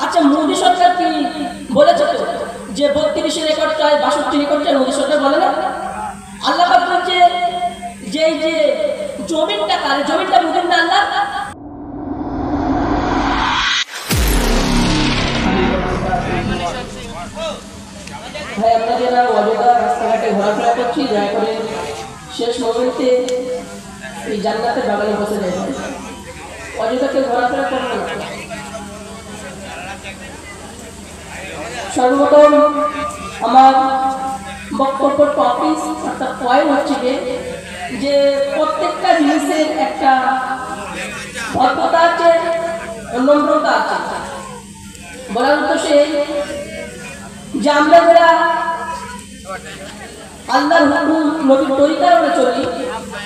আচ্ছা মোদী সরকার কি বলেছে তো যে 32 রেকর্ড চাই 62 রেকর্ড চাই? মোদী সরকার বলে না। আল্লাহ পাক বলছে যে এই যে জমিনটা কার? জমিনটা মোদীর না আল্লাহ? ভাই আমরা যারা অযোধ্যা রাস্তাঘাটে ঘোরাফেরা করছি দয়া করে শেষ মোমেন্টে এই জান্নাতের বাগানে বসে যায়। অযোধ্যাকে ঘোরাফেরা করবে না। সর্বপ্রথম আমার বক্তব্য টপিক অর্থাৎ পয়েন্ট হচ্ছে যে প্রত্যেকটা জিনিসের একটা ভদ্রতা আছে, নম্রতা আছে। বলার উদ্দেশ্যে যে আমরা যারা আল্লাহর হুকুম নবীর তরিকায় আমরা চলি,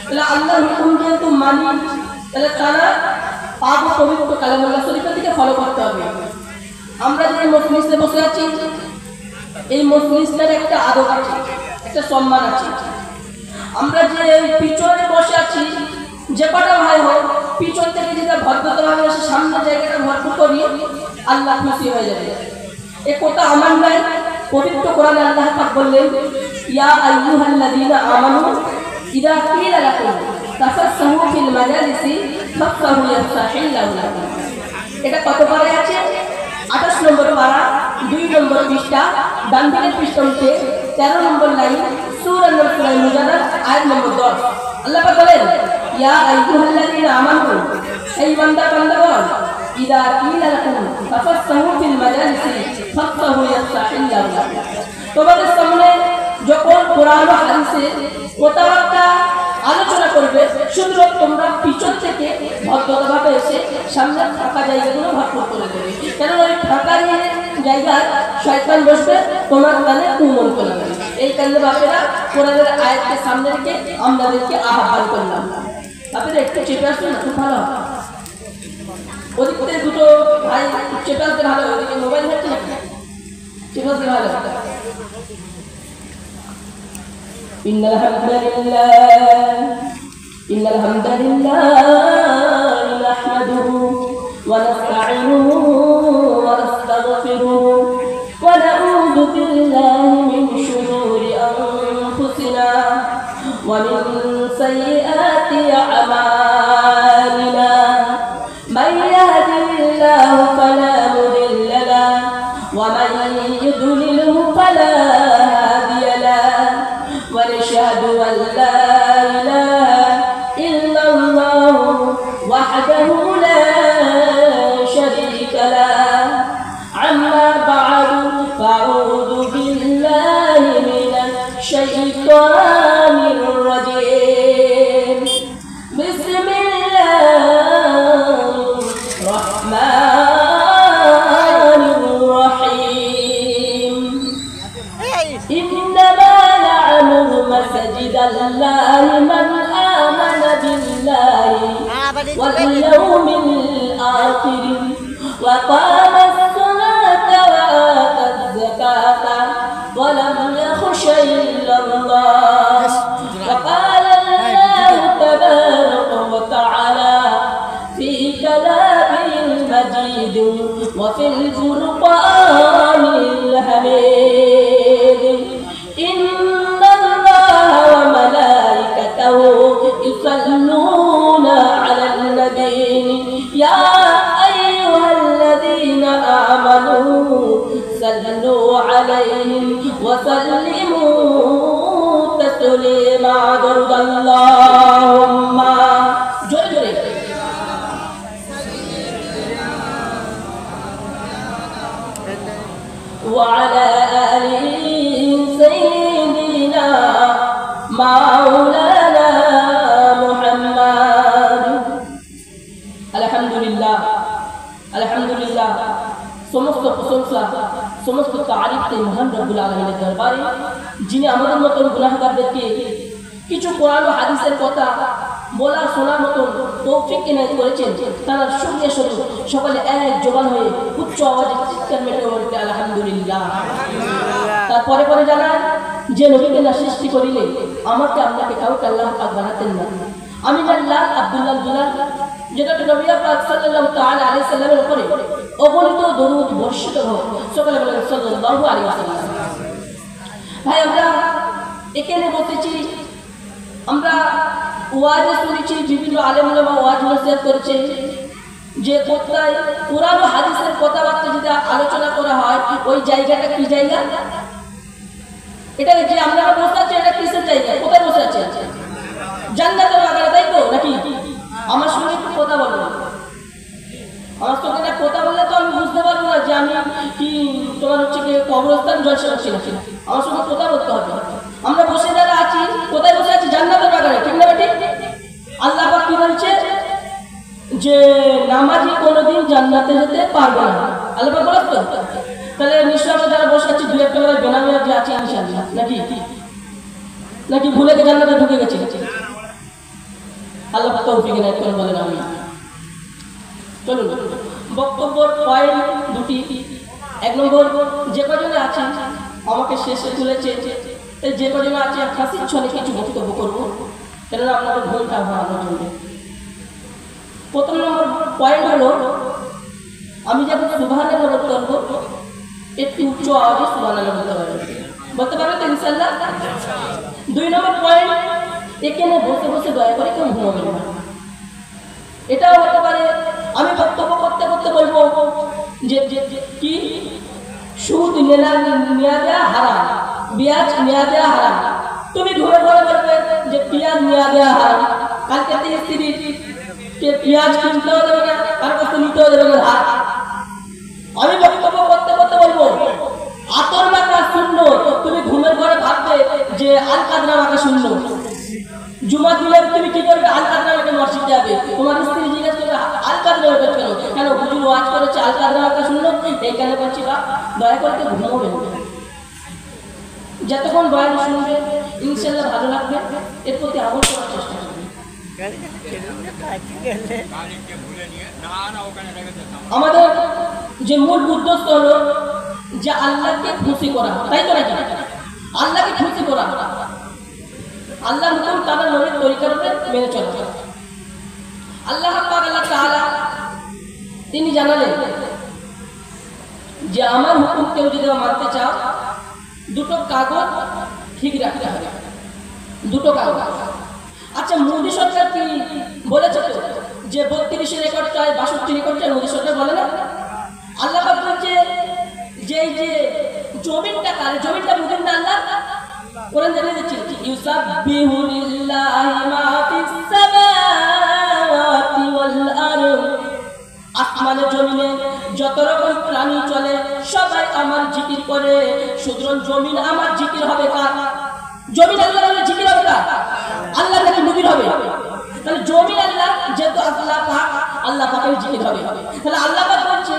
তাহলে আল্লাহর হুকুম যেহেতু মানি, তাহলে তারা পাক পবিত্র কালামুল্লাহ শরীফের দিকে ফলো করতে হবে। আমরা যে মজলিসে বসে আছি, এই মজলিসটার একটা আদব আছে, একটা সম্মান আছে। আমরা যে পিছনে বসে আছি, যে কটা ভাই হোক, পিছন থেকে যেটা ভদ্রতাভাবে এসে সামনে জায়গাটা ভরপুর করি, আল্লাহ খুশি হয়ে যাবে। এ কথা আমার নাই, পবিত্র কোরআনে আল্লাহ পাক বললেন, ইয়া আইয়ুহাল্লাযীনা আমানু ইযা কিলা লাকুম তাফাসসাহু ফিল মাজালিসি ফাফসাহু ইয়াফসাহিল্লাহু লাকুম। এটা কত পারে আছে? 28 নম্বর পারা, 2 নম্বর পৃষ্ঠা, ডান দিকের পৃষ্ঠাতে 13 নম্বর লাইন, সূরা মুজাদালা আয়াত নম্বর 10। আল্লাহ পাক বলেন, ইয়া আইয়ুহাল্লাযীনা আমানু, এই বান্দাগণ, ইযা কিলা লাকুম তাফাসসাহু ফিল মাজালিসি ফাফসাহু ইয়াফসাহিল্লাহু লাকুম। তোমাদের সামনে যখন কোরআন ও হাদিসের কথাবার্তা আলোচনা করবে, শুধু তোমরা পিছন থেকে ভদ্রতাভাবে এসে সামনে ফাঁকা জায়গাগুলো ভরপুর করে দেবে। কারণ ওই ফাঁকা জায়গায় শয়তান বসবে, তোমার কানে কুমন করে দেবে। এই কারণে বাপেরা কোরআনের আয়াতকে সামনে রেখে আমাদেরকে আহ্বান করলাম, বাপেরা একটু চেপে আসবে না, খুব ভালো হবে। ওদিক থেকে দুটো ভাই চেপে আসতে ভালো হবে, ওদিকে মোবাইল হচ্ছে না, চেপে আসতে ভালো হবে। إن الحمد لله نحمده ونستعينه ونستغفره ونعوذ بالله من شرور أنفسنا ومن سيئات أعمالنا من يهده الله فلا مضل له ومن يضلله فلا هادي له ونشهد أن لا إله إلا الله وحده لا شريك له. أما بعد فأعوذ بالله من الشيطان الرجيم. بسم الله الرحمن الرحيم. إنما يعمر مسجد الله من آمن بالله واليوم الآخر وقام الصلاة وآتى الزكاة ولم يخش إلا الله. وقال الله تبارك وتعالى في كلامه المجيد وفي الفرقان الحميد، إن الله وملائكته يصلون على النبي يا أيها الذين آمنوا صلوا عليه وسلموا تسليما. ضرب اللهم جل وعلى آله سيدنا مولانا محمد. আলহামদুলিল্লাহ, আলহামদুলিল্লাহ, সমস্ত প্রশংসা সমস্ত তারিফ মহান রব্বুল আলামিনের দরবারে, যিনি আমাদের মতন গুনাহগারদেরকে কিছু কোরআন ও হাদিসের কথা বলা শোনার মতন তৌফিক এনায়েত করেছেন। তারা শুকরিয়া স্বরূপ সকলে এক জবান হয়ে উচ্চ আওয়াজে চিৎকার মেটে বলতে আলহামদুলিল্লাহ। তারপরে পরে জানান যে নবীকে না সৃষ্টি করিলে আমাকে আপনাকে কাউকে আল্লাহ পাক বানাতেন না। আমি আল্লাহ আব্দুল্লাহ দুলাল যেটা নবী পাক সাল্লাল্লাহু তাআলা আলাইহি সাল্লামের উপরে অগণিত দরুদ ভবিষ্যৎ হোক। সকলে বলেন সাল্লাল্লাহু আলাইহি ওয়াসাল্লাম। ভাই আমরা এখানে বসেছি, আমরা ওয়াজে শুনেছি, বিভিন্ন আলেম ওলামা ওয়াজ নসিহত করেছে যে কোথায় কোরআন ও হাদিসের কথাবার্তা যদি আলোচনা করা হয় ওই জায়গাটা কি জায়গা? এটা যে আমরা বসে আছি এটা কিসের জায়গা? কোথায় বসে আছে? জান্নাতের বাগানে, তাই তো নাকি? আমার সঙ্গে একটু কথা বলবো, আমার সঙ্গে না কথা বললে তো আমি বুঝতে পারবো না যে আমি কি তোমার হচ্ছে কি কবরস্থান জলসা করছি নাকি। আমার সঙ্গে কথা বলতে হবে। আমরা বসে যারা আছি কোথায় বসে আছি? জান্নাতের বাগানে, ঠিক না বেটি? আল্লাহ পাক কি বলছে যে নামাজি কোনোদিন জান্নাতে যেতে পারবে না, আল্লাহ পাক বলেন তো। তাহলে নিশ্চয় আমরা যারা বসে আছি দুই একটা করে বেনামিয়া যে আছে ইনশাআল্লাহ, নাকি নাকি ভুলে গিয়ে জান্নাতে ঢুকে গেছি? আল্লাহ পাক তৌফিক ইনায়াত করেন বলেন আমি। চলুন বক্তব্যের পয়েন্ট দুটি। এক নম্বর, যে কজনে আছেন আমাকে শেষে তুলেছে, যে কজনে আছে হাসির ছলে কিছু বক্তব্য করবো, কেননা আপনাদের ভুলটা ভালো চলবে। প্রথম নম্বর পয়েন্ট হলো, আমি যখন সুবহানাল্লাহ বলতে পারবো একটু উচ্চ আওয়াজে সুবহানাল্লাহ বলতে পারবে তো ইনশাআল্লাহ। দুই নম্বর পয়েন্ট, এখানে বসে বসে দয়া করে কেউ ঘুমাবেন না। এটাও হতে পারে আমি বক্তব্য করতে করতে বলবো যে কি সুদ নেওয়া দেওয়া হারাম, পেঁয়াজ নেওয়া দেওয়া হারাম। তুমি ঘুরে ঘুরে বলবে যে পেঁয়াজ নেওয়া দেওয়া হারাম, কালকে থেকে স্ত্রীকে পেঁয়াজ কিনতেও দেবে না, কার কাছে নিতেও দেবে না হাত। আমি বক্তব্য করতে করতে বলবো আতর মাখা শূন্য, তুমি ঘুমের ঘরে ভাববে যে আল কাদরা মাখা শূন্য। জুমা দিলে তুমি কি করবে? আল কাদরা মাখা মসজিদে যাবে। তোমার স্ত্রী জিজ্ঞেস করবে আল কাদরা মাখা কেন? কেন হুজুর ওয়াজ করেছে আল কাদরা মাখা শূন্য, এইখানে বলছি বা দয়া করে কেউ ঘুমাবে না। যতক্ষণ বয়ান শুনবে ইনশাআল্লাহ ভালো লাগবে, এর প্রতি আমল করার চেষ্টা করবে। আমাদের যে মূল উদ্দেশ্য হলো যে আল্লাহকে খুশি করা, তাই তো নাকি? আল্লাহকে খুশি করা, আল্লাহর হুকুম তার নবীর তরিকার উপরে মেনে চলা। আল্লাহ পাক আল্লাহ তাআলা তিনি জানালেন যে আমার হুকুম কেউ যদি মানতে চাও দুটো কাগজ ঠিক রাখতে হবে, দুটো কাগজ। আচ্ছা মোদী সরকার কি বলেছে তো যে 32 রেকর্ড চাই, 62 রেকর্ড চাই? মোদী সরকার বলে না। আল্লাহ পাক বলছে যে এই যে জমিনটা কার? জমিনটা মুদিন না আল্লাহ। কোরআন জানিয়ে দিচ্ছে ইউসাব্বিহু লিল্লাহি মা ফিস সামাওয়াতি ওয়াল আরদ। আসমানে জমিনে যত রকম প্রাণী চলে সবাই আমার জিকির করে, সুতরাং জমিন আমার জিকির হবে কার? জমিন আল্লাহর জিকির হবে কার? আল্লাহ নাকি নবীর হবে? তাহলে জমিন আল্লাহ, যেহেতু আল্লাহ পাক, আল্লাহ পাকের জিকির হবে। তাহলে আল্লাহ পাক বলছে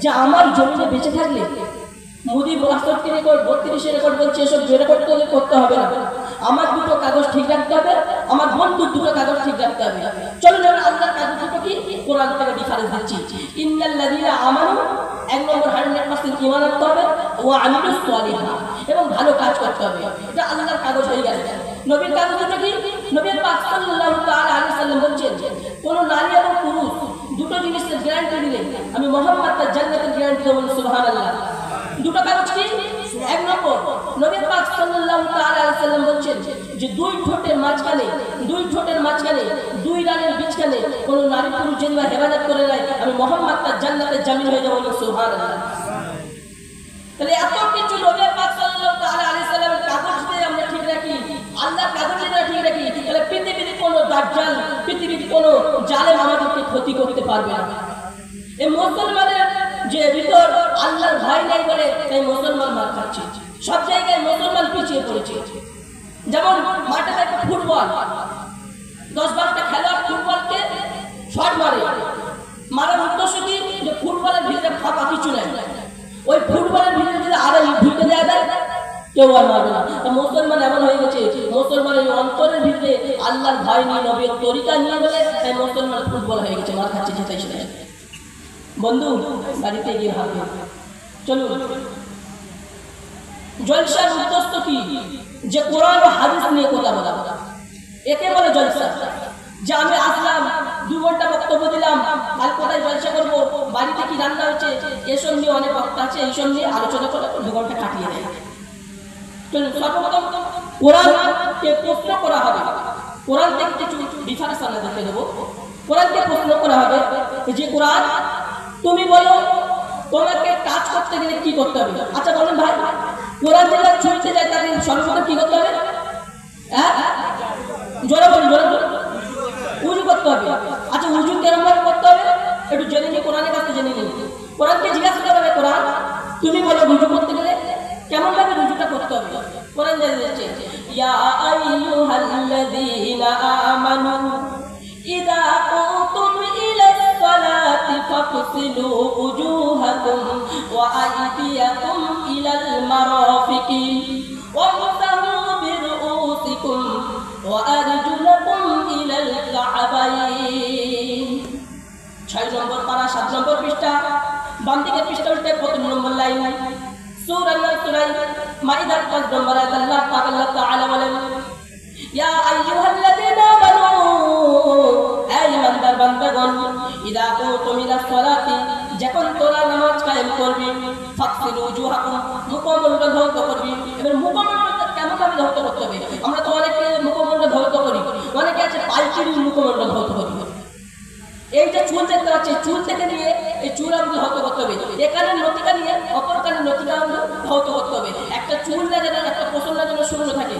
যে আমার জমিনে বেঁচে থাকলে মোদি 62 রেকর্ড 32 রেকর্ড বলছে এসব রেকর্ড করতে হবে না, আমার দুটো কাগজ ঠিক রাখতে হবে, আমার বন্ধুর দুটো কাগজ ঠিক রাখতে হবে। চলুন আমরা আল্লাহর কাগজ দুটো কি কোরআন থেকে ডিফারেন্স দিচ্ছি। ইন্নাল্লাযীনা আমানু, এক নম্বর 100% ঈমান রাখতে হবে, ওয়া আমিলুস সালিহাত, এবং ভালো কাজ করতে হবে। এটা আল্লাহর কাগজ হয়ে গেল। নবীর কাগজ দুটো কি? নবী পাক সাল্লাল্লাহু তাআলা আলাইহি সাল্লাম বলেছেন কোন নারী এবং পুরুষ দুটো জিনিসের গ্যারান্টি দিলে আমি মুহাম্মদ তার জান্নাতের গ্যারান্টি দেব। সুবহানাল্লাহ। দুটো কাগজ কি? এক নম্বর নবী পাক সাল্লাল্লাহু তাআলা আলাইহি সাল্লাম বলেছেন যে দুই ঠোঁটের মাঝখানে দুই রানের বিচখানে কোন নারী পুরুষ যদি হেফাজত করে নেয় আমি মুহাম্মদ তার জান্নাতের জামিন হয়ে যাব। সুবহানাল্লাহ। তাহলে এত কিছু নবী পাক সাল্লাল্লাহু তাআলা আলাইহি সাল্লামের কাগজ দিয়ে আমরা ঠিক রাখি, আল্লাহর কাগজ দিয়ে ঠিক রাখি, তাহলে পৃথিবীতে কোনো দাজ্জাল, পৃথিবীতে কোনো জালেম আমাদেরকে ক্ষতি করতে পারবে না। এই মুসলমানের যে ভিতর আল্লাহর ভয় নেই বলে তাই মুসলমান মার খাচ্ছে, সব জায়গায় মুসলমান পিছিয়ে পড়েছে। যেমন মাঠে থাকে ফুটবল, 10-12টা খেলোয়াড় ফুটবলকে শট মারার উদ্দেশ্য কি? যে ফুটবলের ভিতরে ফাঁকা কিছু নাই, ওই ফুটবলের ভিতরে যদি আরো ঢুকে দেওয়া যায় কেউ আর মারবে না। মুসলমান এমন হয়ে গেছে, মুসলমানের অন্তরের ভিতরে আল্লাহর ভয় নিয়ে নবীর তরিকা নিয়ে বলে তাই মুসলমান ফুটবল হয়ে গেছে, মার খাচ্ছে যেটাই সেটাই। বন্ধু বাড়িতে গিয়ে ভাববে। চলুন জলসার উদ্দেশ্য কি? যে কোরআন ও হাদিস নিয়ে কথা বলা, একে বলে জলসা। যে আমি আসলাম 2 ঘন্টা বক্তব্য দিলাম, আর কোথায় জলসা করবো, বাড়িতে কি রান্না হচ্ছে, এসব নিয়ে অনেক বক্তা আছে, এইসব নিয়ে আলোচনা করে 2 ঘন্টা কাটিয়ে দেয়। সর্বপ্রথম কোরআনকে প্রশ্ন করা হবে। কোরআন থেকে কিছু ডিফারেন্স আমরা দেখে দেবো। কোরআনকে প্রশ্ন করা হবে যে কোরআন তুমি বলো তোমাকে কাজ করতে গেলে কি করতে হবে। আচ্ছা বলেন ভাই, কোরআন যেটা ছুঁতে যায় তাকে সর্বপ্রথম কি করতে হবে? হ্যাঁ, জোরে বলুন, জোরে বলুন। উজু করতে হবে। আচ্ছা উজু কেমন ভাবে করতে হবে একটু জেনে নিই, কোরআনের কাছে জেনে নিই। কোরআনকে জিজ্ঞাসা করা হবে, কোরআন তুমি বলো রুজু করতে গেলে কেমন ভাবে রুজুটা করতে হবে। কোরআন জানিয়েছে, ইয়া আইয়ুহাল্লাযীনা আমানু ইযা কুমতুম ইলাস সালাতি ফাগসিলু উজুহাকুম ওয়া আইদিয়াকুম ইলাল মারাফিকি ওয়ামসাহু বিরুউসিকুম ওয়া আরজুলাকুম ইলাল কা'বাইন। 6 নম্বর পারা 7 নম্বর পৃষ্ঠা, বাম দিকের পৃষ্ঠা উল্টে 1 নম্বর লাইন, সূরা মাইদার 5 নম্বর আয়াত। আল্লাহ তাআলা বলেন, ইয়া আইয়ুহাল্লাযীনা আমানু, হে ঈমানদার বান্দাগণ, ইযা কুমতুম ইলাস সালাতি, যখন তোমরা নামাজ কায়েম করবে, ফাগসিলু উজুহাকুম, মুখমণ্ডল ধৌত করবে। এবার মুখমণ্ডলটা কেমন ভাবে ধৌত করতে হবে? আমরা তো অনেকে মুখমণ্ডল ধৌত করি, অনেকে আছে পাইকারি মুখমণ্ডল ধৌত করি। এই যে চুল দেখতে পাচ্ছি, চুল থেকে নিয়ে এই চুল আমাদের ধৌত করতে হবে। এখানে নতিকা নিয়ে অপর কানে নতিকা আমাদের ধৌত করতে হবে। একটা চুল না যেন, একটা পশম না যেন শূন্য থাকে,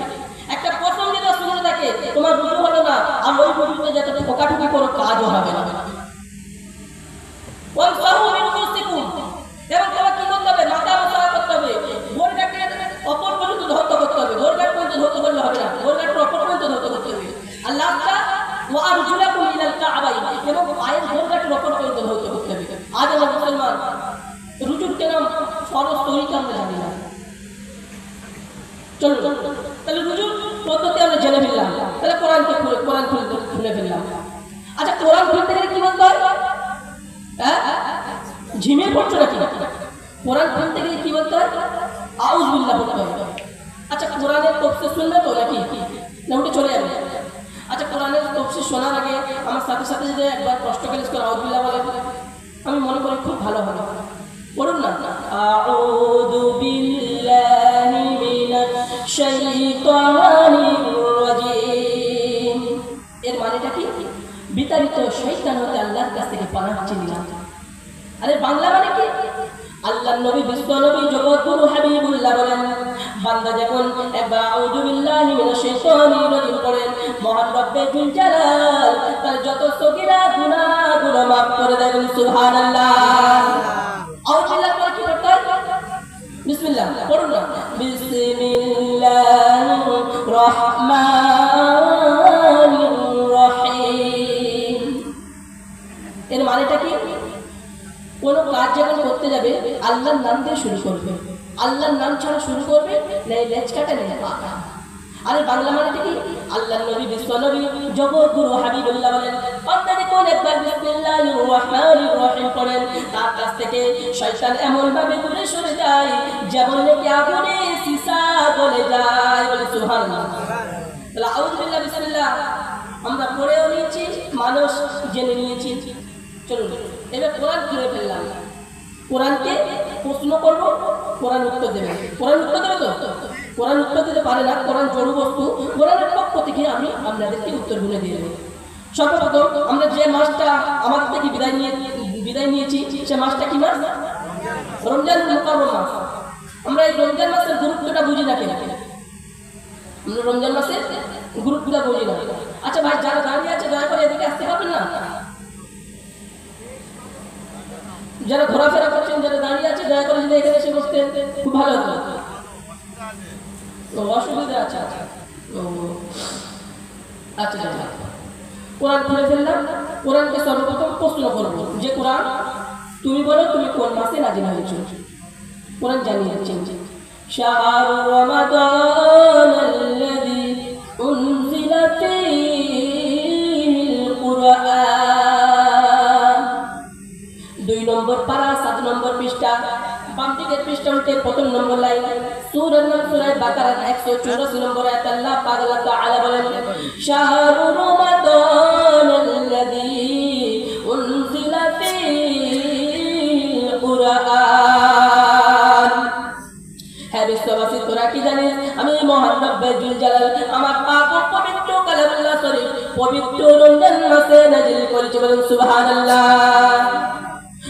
একটা পশম যেন শূন্য থাকে, তোমার রুজু হলো না। আর ওই রুজুতে যাতে ঠোকাঠুকি কোনো কাজও হবে না। এবং তোমার কি করতে হবে? মাথা মাথা করতে হবে, গোড়গাটে অপর পর্যন্ত ধৌত করতে হবে। গোড়গাট পর্যন্ত ধৌত করলে হবে না, গোড়গাটের অপর পর্যন্ত ধৌত করতে হবে। আর লাস্টটা ওয়া আরজুলাকুম ইলাল কা'বাইন, এবং পায়ের গোড়গাটের অপর পর্যন্ত ধৌত করতে হবে। আজ আমরা মুসলমান রুজুর কেন ফরজ তরিকা আমরা জানি না। চলো তাহলে রুজুর পদ্ধতি আমরা জেনে ফেললাম, তাহলে কোরআন খুলে ফেললাম। আচ্ছা কোরআন খুলতে গেলে কি বলতে হয়? হ্যাঁ, ঝিমিয়ে পড়ছো নাকি? কোরআন খুলতে গেলে কি বলতে হয়? আউযু বিল্লাহ বলতে হয়। আচ্ছা কোরআনের তাফসীর শুনবে তো নাকি, না উঠে চলে যাবে? আচ্ছা কোরআনের তাফসীর শোনার আগে আমার সাথে সাথে যদি একবার কষ্ট করে আউযু বিল্লাহ বলে, আমি মনে করি খুব ভালো হবে। পড়ুন না, আউযু বিল্লাহি মিনাশ শাইতানির রাজিম। এর মানেটা কি? বিতাড়িত শয়তান হতে আল্লাহর কাছ থেকে পানাহ চাইলাম। আরে বাংলা মানে কি? আল্লাহর নবী বিশ্ব নবী জগৎগুরু হাবিবুল্লাহ বলেন, বান্দা যখন একবার আউযু বিল্লাহি মিনাশ শাইতানির রাজিম পড়েন, মহান রব্বে যুল জালাল তার যত সগীরা গুনাহগুলো মাফ করে দেন। সুবহানাল্লাহ। আউযু বিল্লাহ পরে কি করতে হয়? বিসমিল্লাহ পড়ুন না, বিসমিল্লাহির রহমানির রহিম। এর মানেটা কি? কোনো কাজ যখন করতে যাবে আল্লাহর নাম দিয়ে শুরু করবে, আল্লাহর নাম ছাড়া শুরু করবে না, লেজ কাটা নেই পাকা। আরে বাংলা মানেটা কি? আল্লাহর নবী বিশ্ব নবী জগৎগুরু হাবিবুল্লাহ বলেন, বান্দা যখন একবার বিসমিল্লাহির রহমানির রহিম পড়েন, তার কাছ থেকে শয়তান এমন ভাবে দূরে সরে যায় যেমন নাকি আগুনে সীসা গলে যায়। বলে সুবহানাল্লাহ। তাহলে আউযু বিল্লাহ বিসমিল্লাহ আমরা পড়েও নিয়েছি, মানুষ জেনে নিয়েছি। চলুন এবার কোরআন খুলে ফেললাম। কোরআনকে প্রশ্ন করব, কোরআন উত্তর দেবে। কোরআন উত্তর দেবে তো? কোরআন উত্তর দিতে পারে না, কোরআন জড় বস্তু। কোরআনের পক্ষ থেকে আমি আপনাদেরকে উত্তরগুলো দিয়ে দেবো। সর্বপ্রথম আমরা যে মাসটা আমাদের থেকে বিদায় নিয়েছি, সে মাসটা কি মাস? রমজান মুকাররম মাস। আমরা এই রমজান মাসের গুরুত্বটা বুঝি না কেন? আমরা রমজান মাসের গুরুত্বটা বুঝি না। আচ্ছা ভাই, যারা দাঁড়িয়ে আছে দয়া করে এদিকে আসতে পারবেন না? যারা ঘোরাফেরা করছেন, যারা দাঁড়িয়ে আছে দয়া করে যদি এখানে এসে বসতেন খুব ভালো হতো। অসুবিধা আছে? আচ্ছা আচ্ছা, কোরআন খুলে ফেললাম। কোরআনকে সর্বপ্রথম প্রশ্ন করবো যে কোরআন তুমি বলো তুমি কোন মাসে নাজিল হয়েছ? কোরআন জানিয়ে দিচ্ছেন, শাহরু রমাদানাল্লাযী উনজিলা ফীহিল কুরআন। 2 নম্বর পারা 7 নম্বর পৃষ্ঠা, বাম দিকের পৃষ্ঠা উল্টে 1 নম্বর লাইন, সূরার নাম সূরা বাকারা 184 নম্বর আয়াত। আল্লাহ পাক তাআলা বলেন, শাহরু রমাদানাল্লাযী পবিত্র রমজান মাসে নাজিল করেছে, বলেন সুবহানাল্লাহ।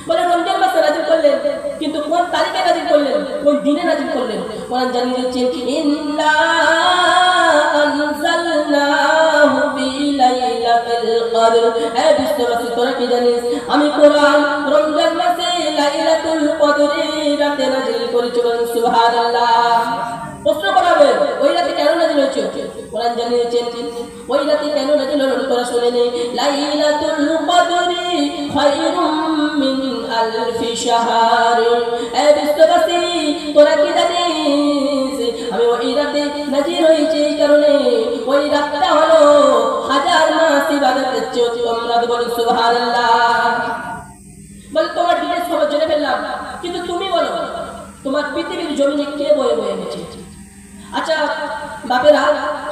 বলে রমজান মাসে নাজিল করলেন, কিন্তু কোন তারিখে নাজিল করলেন, কোন দিনে নাজিল করলেন? কোরআন জানিয়ে দিচ্ছে ইন্না আনজালনাহু ফি লাইলাতিল কদর। এই বিশ্ববাসী তোরা কি জানিস? আমি কোরআন রমজান মাসে লাইলাতুল কদরের রাতে নাজিল করেছি, বলেন সুবহানাল্লাহ। প্রশ্ন করা হবে ওই রাতে কেন নাজিল হয়েছে? কোরআন জানিয়ে দিয়েছেন ওই রাতে কেন নাজিল হলো, তোরা শুনে নে। লাইলাতুল কদরি খায়রুম মিন আলফি শাহর। এই বিশ্ববাসী তোরা কি জানিস? আমি ওই রাতে নাজিল হয়েছে এই কারণে, ওই রাতটা হলো হাজার মাস ইবাদতের চেয়ে উত্তম রাত, বলেন সুবহানাল্লাহ। বলে তোমার ডিটেইলস খবর জেনে ফেললাম, কিন্তু তুমি বলো তোমার পৃথিবীর জমিনে কে বয়ে বয়ে এনেছে? আচ্ছা বাপেরা,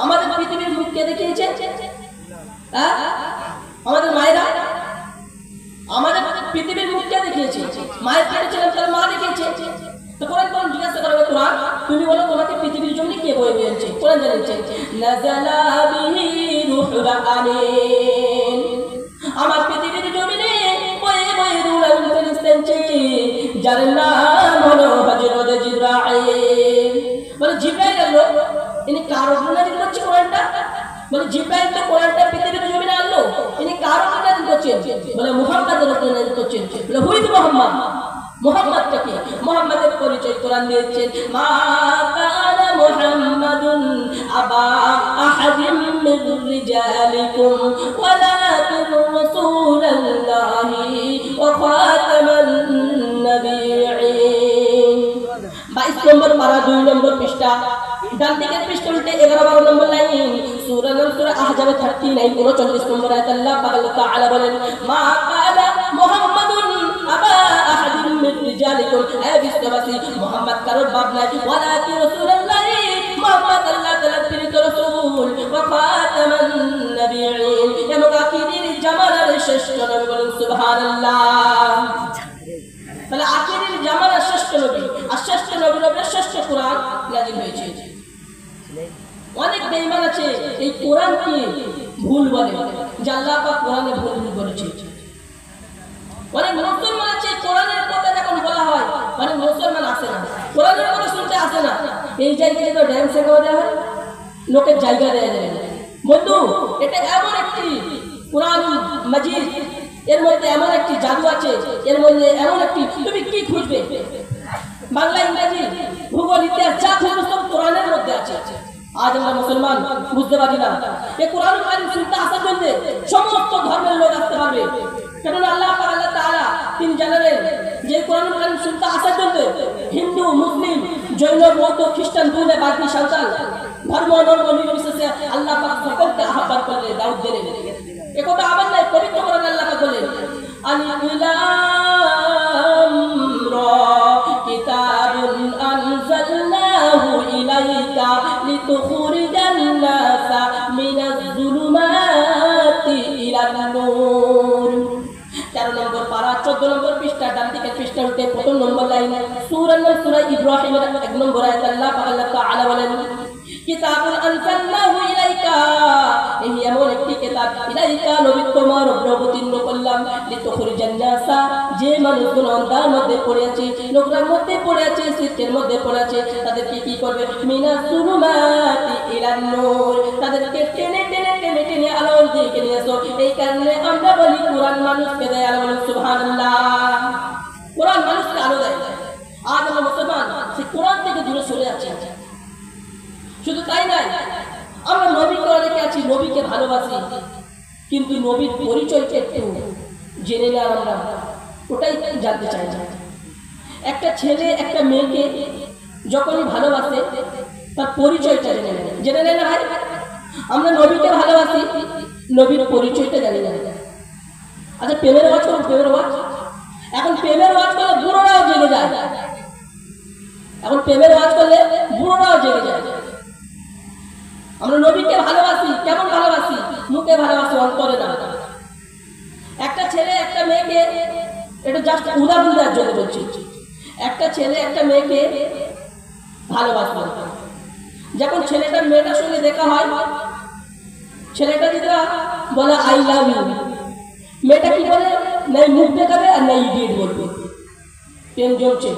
আমাদের পৃথিবীর মুখ কে দেখিয়েছে? আমাদের মায়েরা আমাদের পৃথিবীর মুখ কে দেখিয়েছে? মায়ের পেটে ছিলাম তার মা দেখিয়েছে। তো কোরআন কোরআন জিজ্ঞাসা করবে কোরআন, তুমি বলো তোমাকে পৃথিবীর জমিনে কে বয়ে বয়ে এনেছে? কোরআন জানিয়েছে নাযালা বিহি রূহুল আমিন। আমার পৃথিবীর জমিনে বয়ে বয়ে রূহুল আমিন ফেরেশতা এনেছে, যার নাম হলো হযরত জিবরাইল। বলে জিবরাইল আনলো, ইনি কার উপর নাযিল করছে কোরআনটা? বলে জিবরাইল তো কোরআনটা পৃথিবীর জমিনে আনলো, ইনি কার উপর নাযিল করছেন? বলে মুহাম্মাদের উপর নাযিল করছেন। বলে হুই তো মুহাম্মদ। মুহাম্মদটা কি? মুহাম্মাদের পরিচয় কোরআন দিয়েছেন, মা কানা মুহাম্মাদুন আবা আহাদিম মির রিজালিকুম ওয়ালাকিন রাসূলুল্লাহি ওয়া খাতামান নাবিয়্যিন। 22 নম্বর পারা 2 নম্বর পৃষ্ঠা, ডান দিকের পৃষ্ঠা উল্টে 11-12 নম্বর লাইন, সূরা আহজাব 39 39 নম্বর আয়াত আল্লাহ তাআলা বলেন, মা কানা মুহাম্মাদুন আবা আহাদিম মির রিজালিকুম। এই বিশ্ববাসী মুহাম্মদ কারোর বাপ নাই, ওয়ালাকিন রাসূলুল্লাহি, মুহাম্মদ আল্লাহ তাআলার প্রেরিত রাসূল, ওয়া খাতামান নাবিয়্যিন, এবং আখিরের জামানার শ্রেষ্ঠ নবী, বলেন সুবহানাল্লাহ। তাহলে আখিরের জামানার শ্রেষ্ঠ নবী, আর শ্রেষ্ঠ নবীর উপরে শ্রেষ্ঠ কোরআন নাযিল হয়েছে। অনেক বেঈমান আছে এই কোরআনকে ভুল বলে, যে আল্লাহ পাক কোরআনে ভুল বলেছে। অনেক মুসলমান আছে কোরআনের কথা যখন বলা হয়, অনেক মুসলমান আসে না, কোরআনের কথা শুনতে আসে না। এই জায়গায় তো ড্যান্স শেখানো দেওয়া হয়, লোকের জায়গা দেওয়া যায় না। বন্ধু, এটা এমন একটি কোরআন মাজিদ, এর মধ্যে এমন একটি জাদু আছে, এর মধ্যে এমন একটি, তুমি কি খুঁজবে? বাংলা, ইংরেজি, ভূগোল, ইতিহাস যা খুঁজবে সব কোরআনের মধ্যে আছে। আজ আমরা মুসলমান বুঝতে পারি না এই কোরআন কারীম শুনতে আসার জন্য সমস্ত ধর্মের লোক আসতে পারবে, কেননা আল্লাহ তাআলা তিনি জানেন যে কোরআন কারীম শুনতে আসার জন্য হিন্দু, মুসলিম, জৈন, বৌদ্ধ, খ্রিস্টান, দুলে বাকি সাঁওতাল ধর্ম ধর্ম নির্বিশেষে আল্লাহ পাক সকলকে আহ্বান করলেন, দাওয়াত দিলেন। একথা আবার নাই, পবিত্র কোরআন আল্লাহ পাক বলেন, আলিফ লাম রা কিতাবুন আনজালনাহু ইলাইকা লিতুখরিজান নাসা মিনাজ যুলুমাতি ইলান নূর। 13 নম্বর পারা 14 নম্বর পৃষ্ঠা, ডান দিকের পৃষ্ঠা উল্টে 1 নম্বর লাইন, সূরা ইব্রাহিমের 1 নম্বর আয়াত আল্লাহ তাআলা বলেন, কিতাবুন আনজালনাহু ইলাইকা, এই এমন একটি কিতাব, ইলাইকা নবী তোমার উপর অবতীর্ণ করলাম, লিতুখরিজান নাসা, যে মানুষগুলো অন্ধার মধ্যে পড়ে আছে, নোংরার মধ্যে পড়ে আছে, শিরকের মধ্যে পড়ে আছে, তাদেরকে কি করবে? মিনাজ যুলুমাতি ইলান নূর, তাদেরকে টেনে টেনে টেনে টেনে আলোর দিকে নিয়ে আসো। এই কারণে আমরা বলি কোরআন মানুষকে দেয় আলো, বলেন সুবহানাল্লাহ। কোরআন মানুষকে আলো দেয়। আজ আমরা মুসলমান সেই কোরআন থেকে দূরে সরে যাচ্ছি। শুধু তাই নয়, আমরা নবীকে অনেকে আছি, নবীকে ভালোবাসি, কিন্তু নবীর পরিচয়কে একটু জেনে না, আমরা ওটাই জানতে চাই না। একটা ছেলে একটা মেয়েকে যখনই ভালোবাসে তার পরিচয়টা জেনে নেয় না ভাই। আমরা নবীকে ভালোবাসি, নবীর পরিচয়টা জানি না। আচ্ছা প্রেমের ওয়াজ করুন, প্রেমের ওয়াজ। এখন প্রেমের ওয়াজ করলে বুড়োরাও জেগে যায়, এখন প্রেমের ওয়াজ করলে বুড়োরাও জেগে যায়। আমরা নবীকে ভালোবাসি, কেমন ভালোবাসি? মুখে ভালোবাসি, অন্তরে না। একটা ছেলে একটা মেয়েকে, এটা জাস্ট উদাহরণ দেওয়ার জন্য বলছি, একটা ছেলে একটা মেয়েকে ভালোবাসবে, যখন ছেলেটা মেয়েটার সঙ্গে দেখা হয়, ছেলেটা যদি বলে আই লাভ ইউ, মেয়েটা কি বলে, নাই মুখ দেখাবে আর নাই ইডিয়েট বলবে। প্রেম জমছে।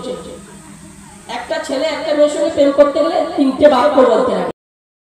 একটা ছেলে একটা মেয়ের সঙ্গে প্রেম করতে গেলে 3টে বাক্য বলতে লাগে।